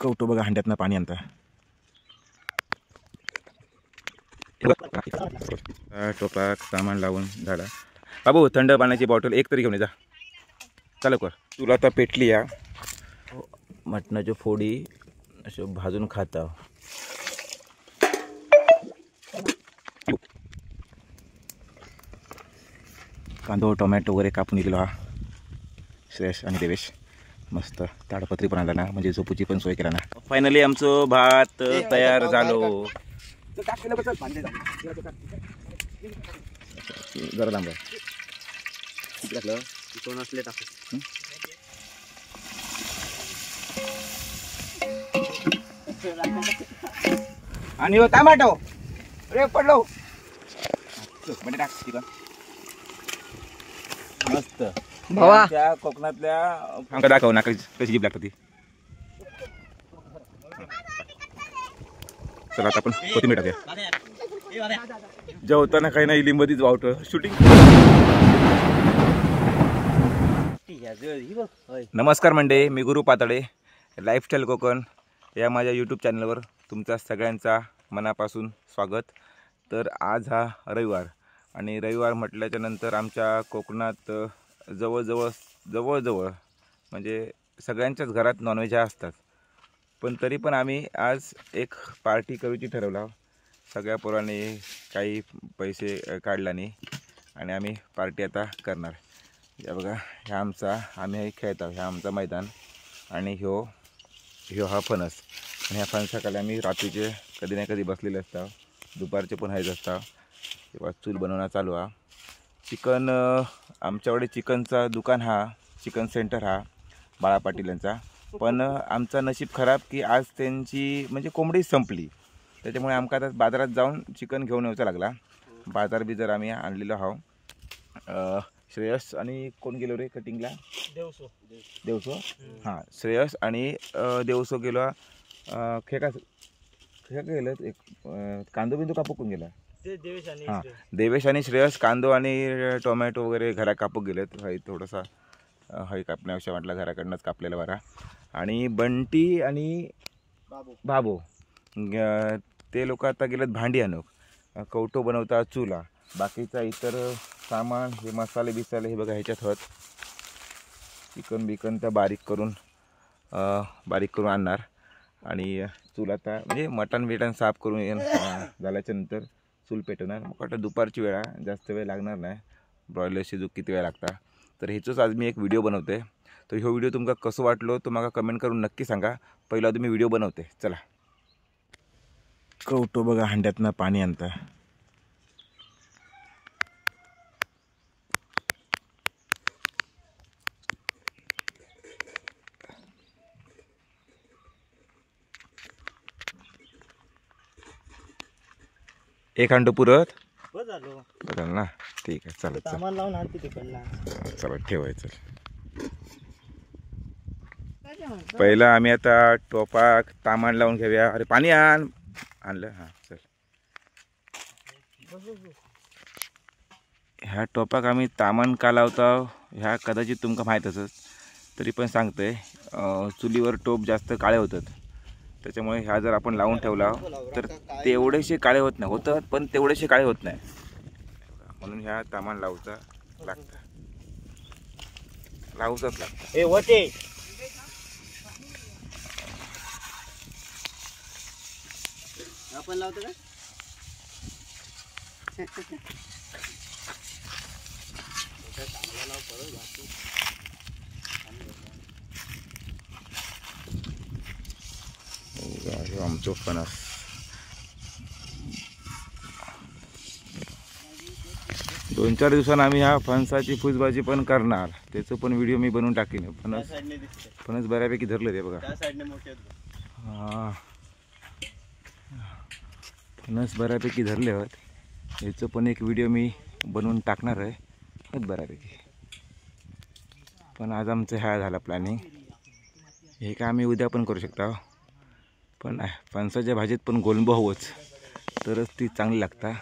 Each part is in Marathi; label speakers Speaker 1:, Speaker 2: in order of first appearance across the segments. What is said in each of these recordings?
Speaker 1: कवटो बघा हंड्यातनं पाणी आणता. टोपाक सामान लावून झाला. बाबू थंड पाण्याची बॉटल एक तरी घेऊन ये जा. चालू कर. तुला आता पेटली या मटणाची फोडी असे भाजून खाता. कांदो टोमॅटो वगैरे कापून गेलो हा श्रेयस आणि देवेश. मस्त ताडपत्री पण आला ना, म्हणजे झोपूची पण सोय केला ना. फायनली आमचं भात तयार झालो. जरा लांब असले टाकू. आणि टमाटो रे पडलो मस्त भावा. त्या कोकणातल्या दाखव ना कशी जीभ लागते ती. चला आता आपण कोथिंबीर टाकूया. जेवताना काही नाही लिंबतीच वावट शूटिंग. नमस्कार मंडळी, मी गुरु पातळे. लाईफस्टाईल कोकण या माझ्या यूट्यूब चॅनलवर तुमच्या सगळ्यांचा मनापासून स्वागत. तर आज हा रविवार आणि रविवार म्हटल्याच्या नंतर आमच्या कोकणात जवळजवळ म्हणजे सगळ्यांच्याच घरात नॉनव्हेज असतात. पण तरी पण आम्ही आज एक पार्टी करूची ठरवला. सगळ्या पोरांनी काही पैसे काढल्याने आणि आम्ही पार्टी आता करणार. या बघा ह्या आम्ही खेळत आहोत. ह्या आमचा मैदान आणि ह्यो हा फणस. आणि ह्या फणसाखाली आम्ही रात्रीचे कधी ना कधी बसलेले असता. दुपारचे पण हायच असता. तेव्हा चूल बनवणं चालू हा. चिकन आमच्याकडे चिकनचा दुकान हा चिकन सेंटर हा बाळा पाटील यांचा. पण आमचा नशीब खराब की आज त्यांची म्हणजे कोंबडी संपली. त्याच्यामुळे आमका आता बाजारात जाऊन चिकन घेऊन यायचा लागला. बाजार बिजार आम्ही आणलेलो आहो. श्रेयस आणि कोण गेलो रे कटिंगला? देवसो हां, श्रेयस आणि देवसो गेलो. खेका गेलं एक कांदो बिंदू कापून गेला. हां, देवेश आणि श्रेयस कांदो आणि टोमॅटो वगैरे घरा कापूक गेलेत. हय थोडासा हय कापण्यापेक्षा म्हटलं घराकडनंच कापलेला बरा. आणि बंटी आणि बाबू ते लोक आता गेलेत भांडी आणूक. कवटो बनवता चुला. बाकीचा इतर सामान हे मसाले बिसाले हे बघा ह्याच्यात होत. चिकन बिकन त्या बारीक करून आणणार. आणि चूल आता म्हणजे मटण बिटन साफ करून झाल्याच्या नंतर चूल पेटवणार. मग आता दुपारची वेळा जास्त वेळ लागणार नाही. ब्रॉयलर शिजूक किती वेळ लागता. तर ह्याचंच आज मी एक व्हिडिओ बनवते. तर ह्यो व्हिडिओ तुमका कसं वाटलो तो मला कमेंट करून नक्की सांगा. पहिला तुम्ही व्हिडिओ बनवते. चला. कवटो बघा हंड्यातनं पाणी आणता. एक हंड पुरत बघाल ना. ठीक आहे चालत. चला ठेवायचं. पहिला आम्ही आता टोपाक तामान लावून घेऊया. अरे पाणी आणलं. हां चल. ह्या टोपाक आम्ही तामान का लावता ह्या कदाचित तुमका माहीत असत. तरी पण सांगतोय चुलीवर टोप जास्त काळे होतात. त्याच्यामुळे ह्या जर आपण लावून ठेवला तर तेवढेसे काळे होत नाही. होतात पण तेवढेसे काळे होत नाही. म्हणून ह्या तामान लावूचा लागतं. लावूचाच लागतं.
Speaker 2: आपण लावतो का?
Speaker 1: आमचो फणस. दोन चार दिवसांनी आम्ही ह्या फणसाची फुसबाजी पण करणार. त्याचं पण व्हिडिओ मी बनवून टाकीन. फणस बऱ्यापैकी धरलं ते बघा. हां, फणस बऱ्यापैकी धरले आहेत. याचं पण एक व्हिडिओ मी बनवून टाकणार आहे बऱ्यापैकी. पण आज आमचं ह्या झाला प्लॅनिंग. हे काय आम्ही उद्या पण करू शकता. पण फणसाच्या भाजीत पण गोलंबो हवंच तरच ती चांगली लागता.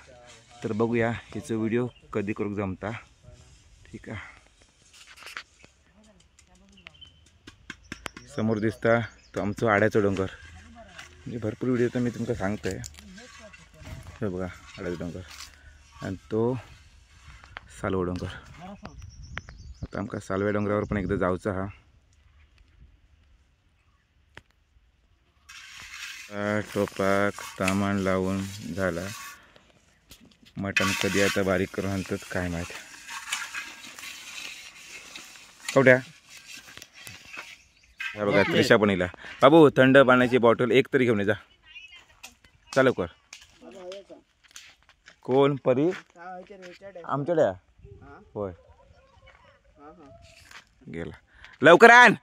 Speaker 1: तर बघूया याचं व्हिडिओ कधी करू जमता. ठीक आहे. समोर दिसता तो आमचो आड्याचो डोंगर. म्हणजे भरपूर व्हिडिओ तर मी तुमका सांगतोय. हे बघा आड्याचो डोंगर आणि तो सालवो डोंगर. आता आमका सालव्या डोंगरावर पण एकदा जाऊचा हा. टोपाक सामान लावून झाला. मटण कधी आता बारीक करून आणतात काय माहित. कवड्या हा बघा त्रिशा पण इला. बाबू थंड पाण्याची बॉटल एक तरी घेऊन ये जा. चालू कर. कोण परी आमच्याड्या होय गेला. लवकर आण.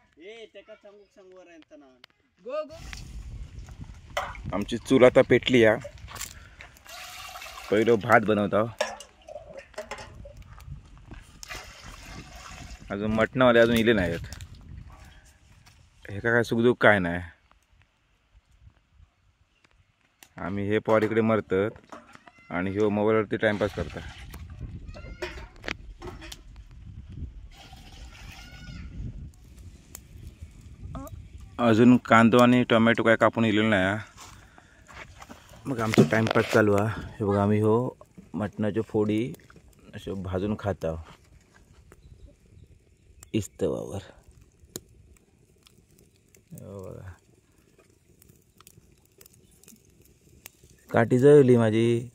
Speaker 1: आमची चूल आता पेटली या. पहिलं भात बनवतो. अजून मटणावाले अजून इले नाहीत. हे काय सुखदुःख काय नाही. आम्ही हे पॉर इकडे मरतात आणि ह्यो मोबाईलवरती टाइमपास करता. अजून कांदो आणि टोमॅटो काय कापून इलेलं नाही. मग आमचा टाइमपास चालू आहे. हे बघा आम्ही हो मटणाच्या फोडी असे भाजून खाता इस्तवावर. बघा काठी जळली माझी.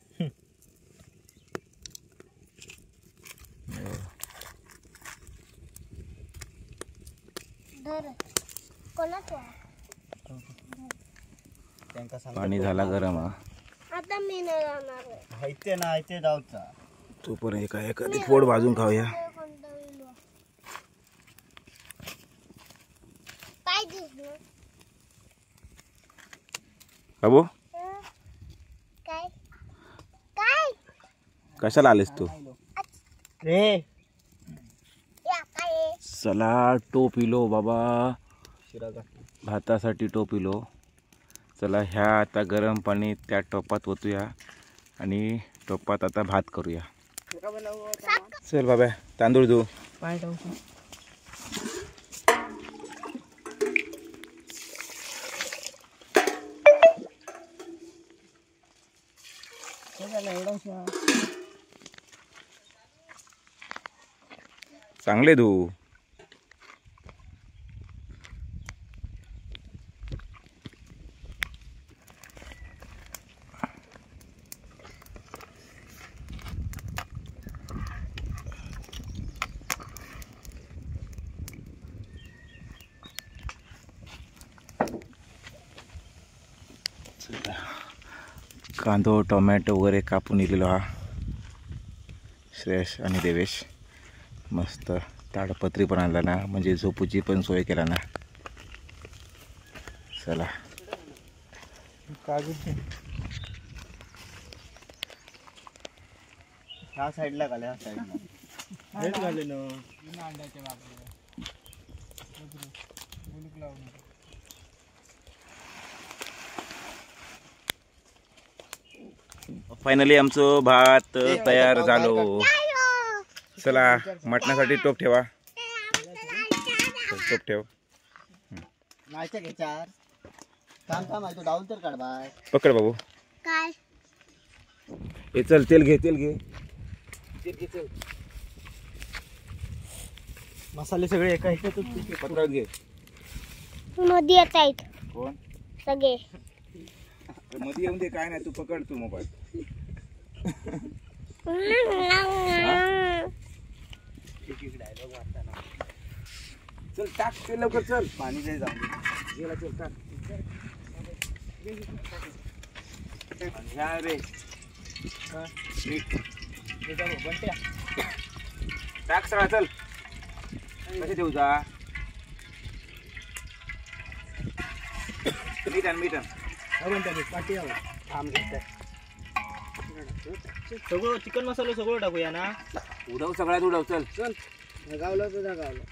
Speaker 1: पाणी झाला गरम हा.
Speaker 2: आता मी नाही जाणार. इथे ना इथे जाऊचा.
Speaker 1: तोपर्यंत एखादी फोड भाजून खाऊया. बाबू
Speaker 2: काय काय
Speaker 1: कशाला आलेस तू?
Speaker 2: रे
Speaker 1: चला टोप इलो बाबा. भातासाठी टोप इलो. चला ह्या आता गरम पाणी त्या टोपात ओतूया आणि टोपात आता भात करूया. चल बाबा तांदूळ धू. चांगले धू. कांदो टोमॅटो वगैरे कापून इलेलो हा श्रेयश आणि देवेश. मस्त ताडपत्री पण आणला ना म्हणजे झोपूची पण सोय केला ना. चला
Speaker 2: ह्या साईडला घाले. ह्या साईडला हेच घाले ना.
Speaker 1: फायनली आमचं भात तयार झालो. चला मटणासाठी टोप ठेवा. टोप ठेव.
Speaker 2: नाश्ता घे चार. काम काम आहे तो डाऊन तर काढ बाय.
Speaker 1: पकड बाबू.
Speaker 2: काय
Speaker 1: हे चल तेल घे. तेल घे. तेल घे चल.
Speaker 2: मसाले सगळे एका ह्याच्यातच
Speaker 1: पत्रात घे.
Speaker 2: मध्ये येत आहेत
Speaker 1: कोण
Speaker 2: सगळे.
Speaker 1: मध्ये येऊन दे काय नाही. तू पकड तू मोबाईल. चल टाक ते लवकर. चल
Speaker 2: पाणी नाही जाऊ.
Speaker 1: गेला चल टाक. ह्या रे टाक सगळा. चल कसे देऊ जा. मीठ
Speaker 2: सगळं चिकन मसाला सगळं टाकूया ना.
Speaker 1: उडव सगळ्यात उडव. चल चल
Speaker 2: गावलं तुझा गावलं.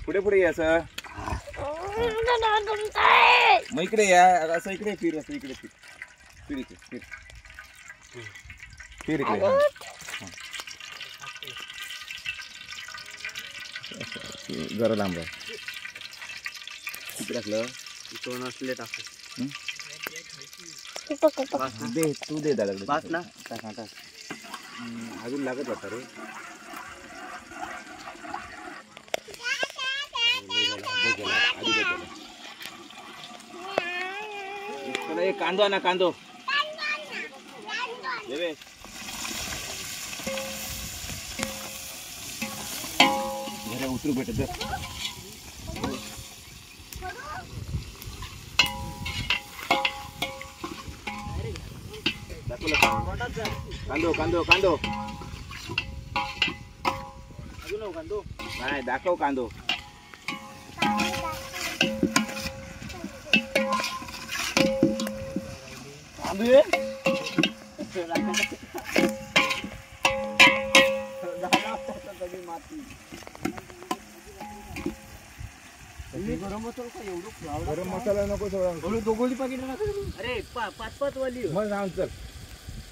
Speaker 1: पुढे पुढे या असं. मग इकडे या. असं इकडे फिर. असं इकडे फिर. फिर इकडे फिर. फिर इकडे. जरा लांब आहे. किती टाकलं?
Speaker 2: दोन असले टाकू.
Speaker 1: दे तू दे दादाकडे.
Speaker 2: पाच ना?
Speaker 1: टाक टाक. अजून लागत वाटतं रे. कांदो ना कांदो उतरू भेटत कांदो कांदो कांदो नाही दाखव कांदो. गरम मसाला नको सगळं दोघोली पाकिट.
Speaker 2: अरे पाच पाच वाली
Speaker 1: मग सांग चल.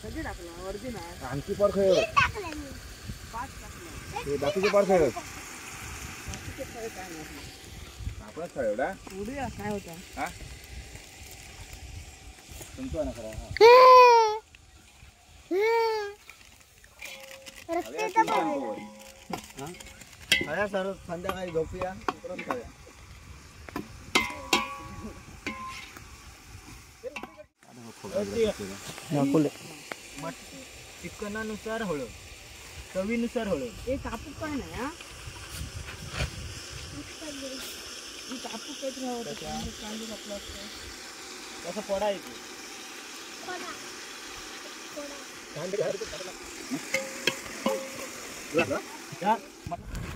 Speaker 2: कधी टाकला वरती ना
Speaker 1: आणखी पार खेळ बाकीचे पार खेळ आपणच खेळ एवढा
Speaker 2: उडूया काय होतं.
Speaker 1: हा तुमचं ना खरा.
Speaker 2: खाया सर संध्याकाळी झोपूया परत खाऊया. चिकनानुसार हळद, चवीनुसार हळद. एक कापूक काय नाही हा. कापूक काहीतरी हवं कांदे कापला असतो कसं पडा येतो.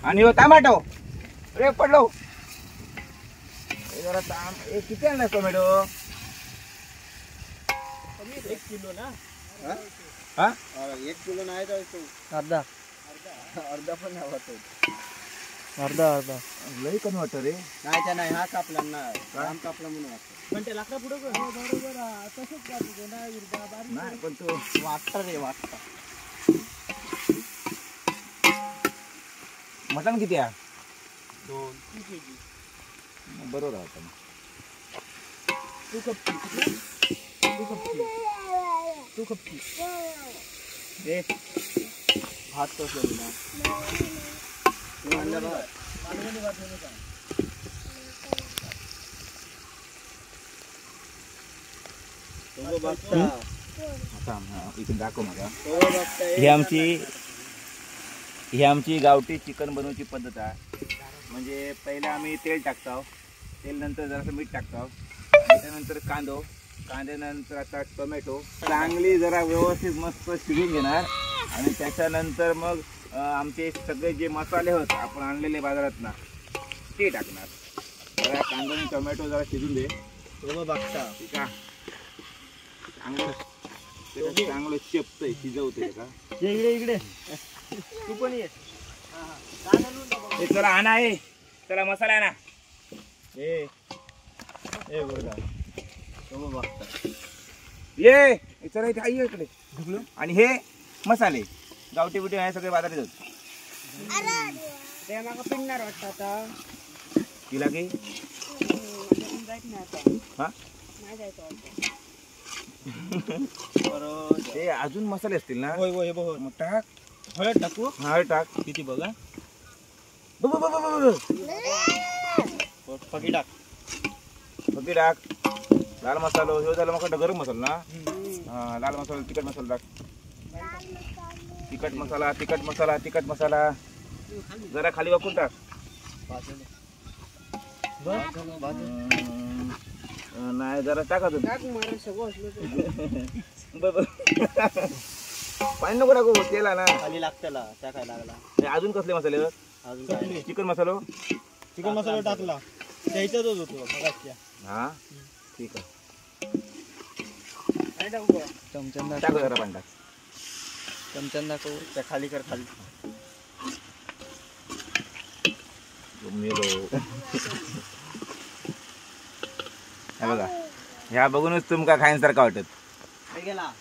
Speaker 1: आणि टमाटो रे पडलो. जरा किती आणला टोमॅटो?
Speaker 2: 1 किलो ना.
Speaker 1: हा
Speaker 2: 1 किलो नाही जायचो. अर्धा पण नाही वाटत. अर्धा
Speaker 1: लई कमी वाटत रे.
Speaker 2: नाही नाही हा कापला ना राम कापला म्हणून वाटतं. पण ते लाकडा पुढं बरोबर तसंच कापतो ना विरदा बारीक.
Speaker 1: नाही पण तो
Speaker 2: वाटतं रे वाटतं.
Speaker 1: मटण किती आहे?
Speaker 2: 2 kg.
Speaker 1: बरोबर आहे.
Speaker 2: तू कपची ए भात कसं ना
Speaker 1: इथे दाखव मला. ही आमची गावठी चिकन बनवण्याची पद्धत आहे. म्हणजे पहिले आम्ही तेल टाकतो, तेल नंतर जरासं मीठ टाकतो, त्यानंतर कांद्यानंतर आता टोमॅटो चांगली जरा व्यवस्थित मस्त शिजून घेणार आणि त्याच्यानंतर मग आमचे सगळे जे मसाले होत आपण आणलेले बाजारात ना ते टाकणार. जरा कांदा आणि टोमॅटो जरा शिजून दे.
Speaker 2: बघता
Speaker 1: ठीक आहे. चांगलं चेपतंय शिजवतंय का.
Speaker 2: इकडे तू पण ये.
Speaker 1: चला आणा आहे. चला मसाला आणा. ये चला इथे आई इकडे. आणि हे मसाले गावठी बिटी आहे सगळे बाजारात होत.
Speaker 2: पिणार वाटतं आता
Speaker 1: तिला की हा ते अजून मसाले असतील ना. मग टाक.
Speaker 2: हळद टाकू.
Speaker 1: हळद टाक.
Speaker 2: किती बघा.
Speaker 1: फकी टाक. लाल मसाला हे झालं मग गरम मसाला ना. हा लाल मसाला तिखट मसाला टाक. तिखट मसाला जरा खाली वाकून टाक. नाही जरा टाका तुम्ही. पाणी नको टाकू तेल ना
Speaker 2: खाली लागत्याला त्या काय लागला.
Speaker 1: अजून कसले मसाले?
Speaker 2: अजून
Speaker 1: चिकन मसाला
Speaker 2: टाकला त्याच्यातच होतो.
Speaker 1: हा ठीक आहे.
Speaker 2: चमच्यान
Speaker 1: टाक जरा पाणी टाक.
Speaker 2: चमच्यान दाखव. त्या खाली कर खाली.
Speaker 1: हे बघा ह्या बघूनच तुमका खाण्यासारखा वाटत.
Speaker 2: गेला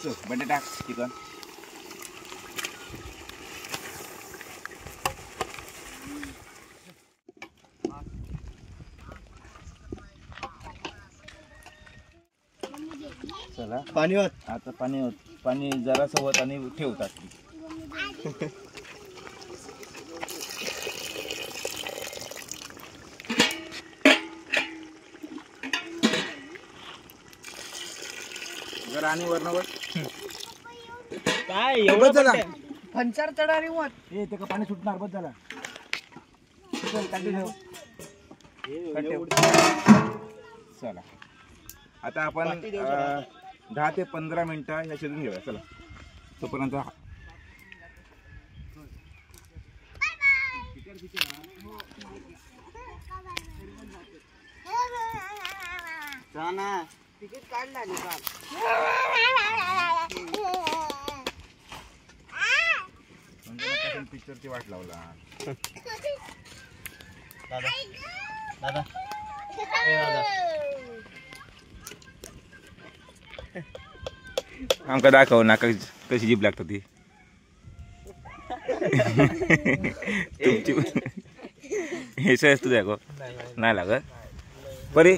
Speaker 1: बटाटा चिकन चला
Speaker 2: पाणी होत
Speaker 1: आता पाणी जरासं होत आणि ठेवतात. जरा आणि वरणावर
Speaker 2: काय एवढं
Speaker 1: चला.
Speaker 2: पंचार चढारी मत
Speaker 1: ए ते का पाणी सुटणार बस झाला. चल काढून ठेव. काढ ठेव. चला आता आपण 10 ते 15 मिनिटं ह्या शिजून घेऊया. चला तोपर्यंत
Speaker 2: तिकीट काढला
Speaker 1: पिक्चरची वाट लावला.
Speaker 2: दादा दादा
Speaker 1: आमका दाखव ना कशी जीभ लागत ती. तुमची हे सहज तू दाखव नाही लागत. परी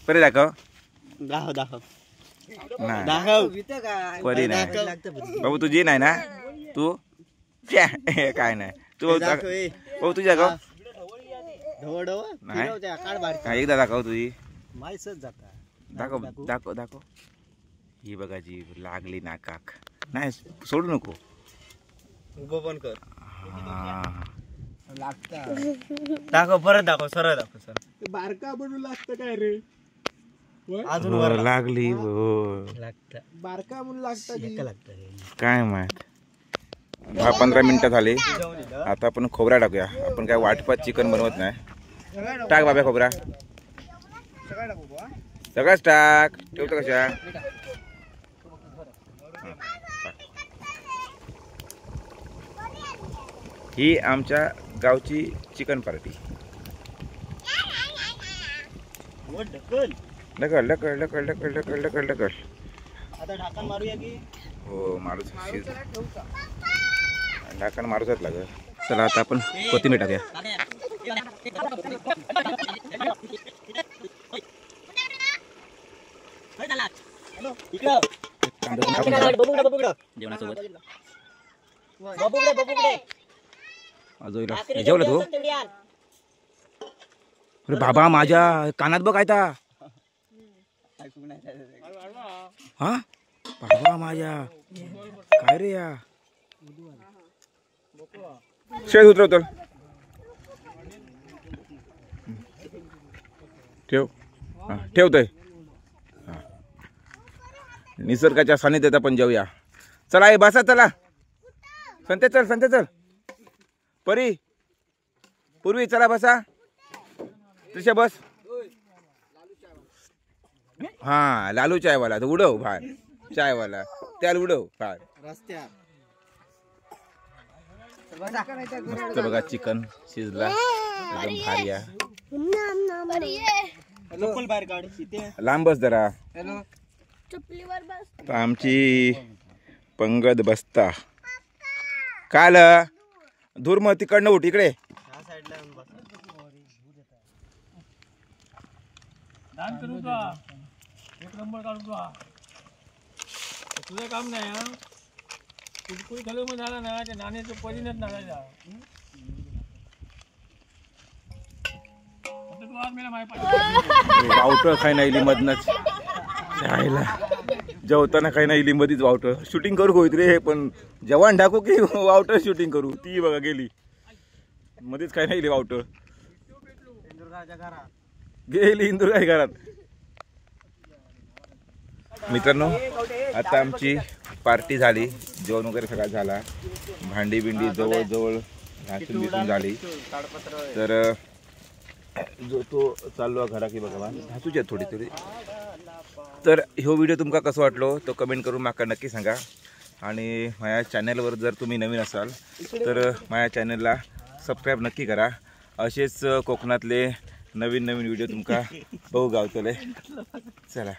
Speaker 1: परी दाखव
Speaker 2: दाखव दाखव
Speaker 1: नाही
Speaker 2: दाखव
Speaker 1: परी नाही बाबू तुझी नाही ना तू काय नाही तू बाबू तुझी दाखव नाही हा, एकदा दाखव तुझी दाखव दाखव दाखव. ही बघा जीभ लागली नाकाक नाही सोडू नको.
Speaker 2: पण कर
Speaker 1: हा
Speaker 2: दाखव परत दाखव सरळ दाखव सर बारका बनू लागतं काय रे अजून
Speaker 1: हो,
Speaker 2: वर
Speaker 1: लागली हो
Speaker 2: लागतं बारका म्हणून लागतं
Speaker 1: काय माहित. 10-15 मिनिटं झाली. आता आपण खोबरा टाकूया. आपण काय वाटपात चिकन बनवत नाही. टाक बाबा खोबरा सगळंच टाक. ठेवतो कशा ही आमच्या गावची चिकन पार्टी. ढकल ढकल ढकल ढकल ढकल ढकल ढकल.
Speaker 2: आता ढाकण मारूया की
Speaker 1: हो मारूच ढाकण मारूच लागल. चला आता आपण कोथिंबीर टाकूया. जेवणासोबत अजून जेवलं तू. अरे बाबा माझ्या कानात बघ आयता. हा बाबा माझ्या काय रे या शेत उतरवतो. ठेव ठेवतोय. निसर्गाच्या सानिध्यात आपण जेवूया. चला हे बसा चला. संते चल परी पूर्वी चला बसा. तुझ्या बस. हा लालू चायवाला उडव बाहेर. चायवाला त्याला उडव बाहेर
Speaker 2: रस्त्यात
Speaker 1: मस्त बघा चिकन शिजला एकदम भारी आहे.
Speaker 2: बाहेर काढ इथे
Speaker 1: लांब बस जरा. तर आमची पंगत बसता काल धूर मग तिकडनं उठ इकडे.
Speaker 2: तुझं काम नाही हा कुलकुल घालू मग झाला ना त्या नाण्याचं परिणत नागायचा.
Speaker 1: वावटं काही नाही इली मधनच खायला जेवताना काही नाही इली मधीच वावटं शूटिंग करू होईत रे. पण जवान टाकू की वावटं शूटिंग करू ती बघा गेली मध्येच काही नाही इली वावटं गेली इंदुराई घरात. मित्रांनो आता आमची पार्टी झाली. जेवण वगैरे सगळं झाला. भांडी बिंडी जवळजवळ घासून बिसून झाली. तर जो तो चाललो घरा की बघा घासूची थोडी थोडी. तर ह्यो व्हिडिओ तुमका कसं वाटलो तो कमेंट करून माका नक्की सांगा. आणि माझ्या चॅनलवर जर तुम्ही नवीन असाल तर माझ्या चॅनलला सबस्क्राईब नक्की करा. असेच कोकणातले नवीन नवीन व्हिडिओ तुमका बघू गावतले. चला.